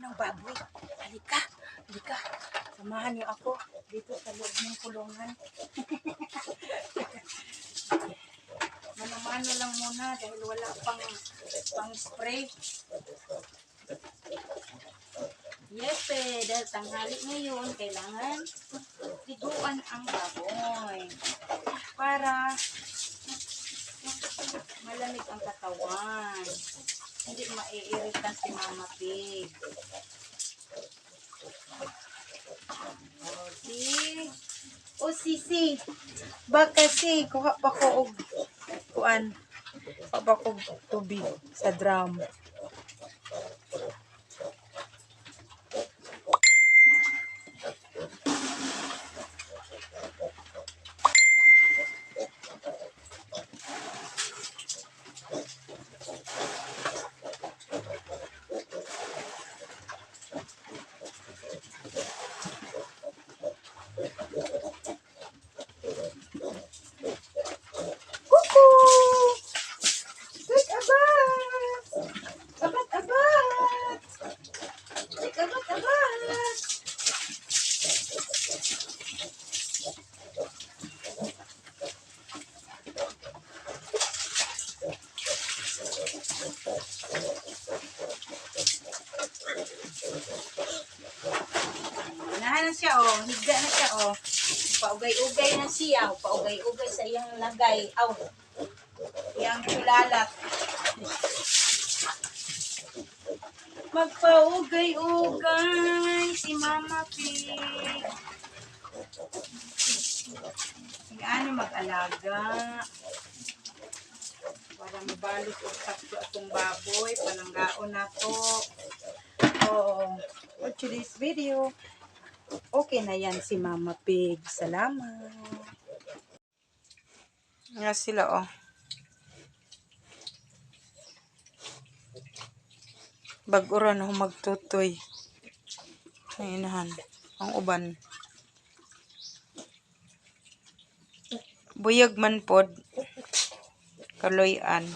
ng baboy. Halika, halika. Samahan niyo ako dito sa loob ng kulungan. Mano-mano lang muna dahil wala pang spray. Yepe, dahil tanghali ngayon, kailangan tiguan ang baboy para malamig ang katawan. Hindi maiirita si Mama Pig. O sisi, baka si, kuha pa ko og kuan, kuha pa ko tubig sa drum. Unahan na siya, oh. Higda na siya, oh. Paugay-ugay na siya. Paugay-ugay sa iyang lagay. Aw. Iyang tulalat. Magpaugay-ugay si Mama Pig. Ano mag-alaga. Para mabalot o sakto atong baboy. Pananggaon na to. Oh, for today's video. Okay na yan si Mama Pig. Salamat. Nga sila, oh. Bag-uran ako magtutoy. Ayunahan. Ang uban. Buyag man pod. Kaloyan.